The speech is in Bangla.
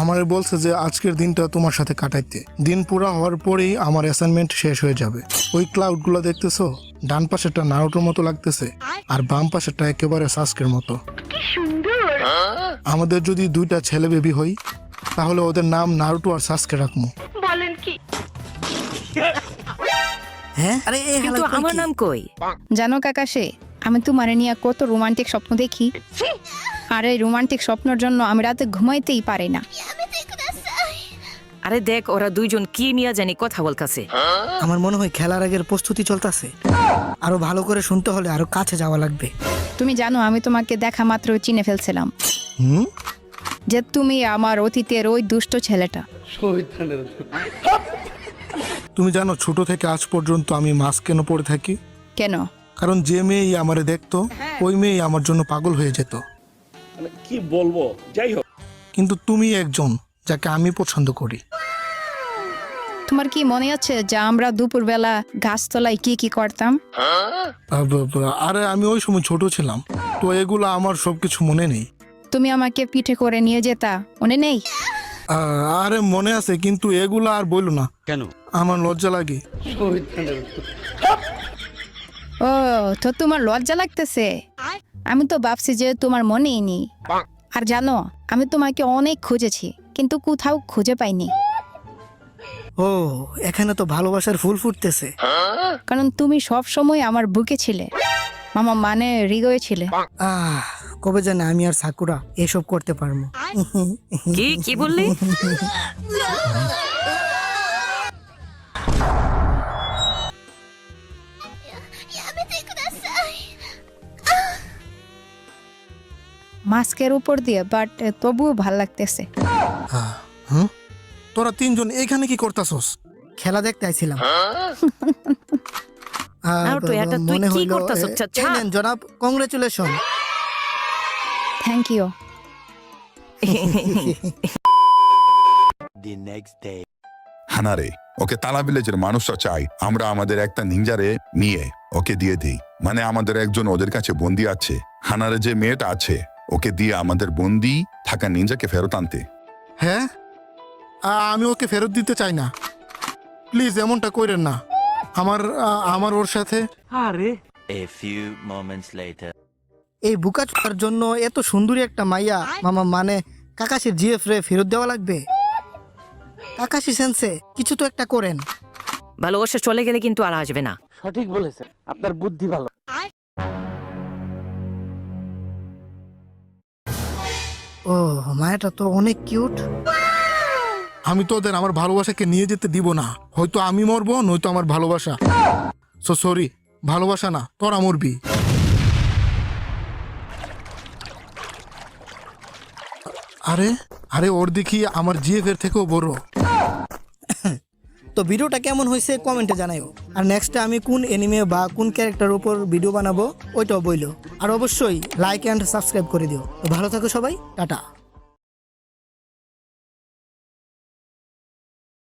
আমারে বলছে যে আজকের দিনটা তোমার সাথে কাটাইতে। দিন পুরা হওয়ার পরেই আমার অ্যাসাইনমেন্ট শেষ হয়ে যাবে। ওই ক্লাউড গুলো দেখতেছো, ডান পাশেরটা নারুটোর মতো লাগতেছে আর বাম পাশেরটা একেবারে সাস্কের মতো। আমাদের যদি 2টা ছেলে বেবি হই তাহলে ওদের নাম নারুটো আর সাস্কে রাখবো। বলেন কি? হ্যাঁ, আরে এই কিন্তু আমার নাম কই? জানো কাকাশে, আমি তোমারে নিয়ে কত রোমান্টিক স্বপ্ন দেখি, আর এই রোমান্টিক স্বপ্নের জন্য আমি রাতে ঘুমাইতেই পারি না। আরে দেখ, ওরা দুইজন কি নিয়ে জানি কথা বলতাছে। আমার মনে হয় খেলার আগের প্রস্তুতি চলতেছে। আরো ভালো করে শুনতে হলে আরো কাছে যাওয়া লাগবে। তুমি জানো আমি তোমাকে দেখা মাত্র চিনে ফেলছিলাম যে তুমি আমার অতীতের ওই দুষ্ট ছেলেটা। তুমি জানো ছোট থেকে আজ পর্যন্ত আমি মাস্ক কেন পরে থাকি? কেন? কারণ যে মেয়েই আমারে দেখতো ওই মেয়েই আমার জন্য পাগল হয়ে যেত। কি বলবো, যাই হোক। কিন্তু তুমি একজন যাকে আমি পছন্দ করি। তোমার কি মনে আছে যে আমরা দুপুরবেলা গাছতলায় কি কি করতাম? আরে আমি ওই সময় ছোট ছিলাম, তো এগুলো আমার সবকিছু মনে নেই। তুমি আমাকে পিঠে করে নিয়ে যেতা, মনে নেই? আরে মনে আছে, কিন্তু এগুলো আর বললো না। কেন? আমার লজ্জা লাগে। ও, তো তোমার লজ্জা লাগতেছে? আমি তো ভাবছি যে তোমার মনেই নেই। আর জানো, আমি তোমাকে অনেক খুঁজেছি কিন্তু কোথাও খুঁজে পাইনি। ও, এখানে তো ভালোবাসার ফুল ফুটতেছে। কারণ তুমি সব সময় আমার বুকে ছিলে, মামা মানে হৃদয়ে ছিলে। কবে জানে আমি আর সাকুরা এসব করতে পারবো। কি কি বললি? মাস্কের উপর দিয়ে, বাট তবুও ভাল লাগতেছে। তোরা 3জন এখানে কি করতাছস? খেলা দেখতে আইছিলাম। নারুটো, এটা তুই মনে কি হইলো, করতাছস? এই নেন জনাব, কংগ্রেচুলেশন। Thank you. হানারে, ওকে তালা ভিলেজের মানুষরা চাই আমরা আমাদের একটা নিনজারে নিয়ে ওকে দিয়ে দিই। মানে আমাদের একজন ওদের কাছে বন্দি আছে। হানারে যে মেয়েটা আছে ওকে দিয়ে আমাদের বন্দি থাকা নিনজাকে ফেরত আনতে। হ্যাঁ, আমি ওকে ফেরত দিতে চাই না। প্লিজ এমনটা কইরেন না। আমার ওর সাথে। A few moments later. এই বুকাচুকার জন্য এত সুন্দরী একটা মাইয়া মামা মানে কাকাশির জিএফ রে ফেরত দেওয়া লাগবে? কাকাশি সেন্সে কিছু তো একটা করেন। ভালোবাসা চলে গেলে কিন্তু আর আসবে না। সঠিক বলেছেন, আপনার বুদ্ধি ভালো। ও, মায়াটা তো অনেক কিউট। আমি তো ওদের আমার ভালোবাসাকে নিয়ে যেতে দিব না। হয়তো আমি মরবো, নয়তো আমার ভালোবাসা। সরি, ভালোবাসা না, তোরা মরবি। আরে ওর দেখি আমার জিএফ এর থেকেও বড়। তো ভিডিওটা কেমন হয়েছে কমেন্টে জানাইও। আর নেক্সটে আমি কোন এনিমে বা কোন ক্যারেক্টার উপর ভিডিও বানাবো ওইটাও বইলো। আর অবশ্যই লাইক অ্যান্ড সাবস্ক্রাইব করে দিও। তো ভালো থাকো সবাই, টাটা।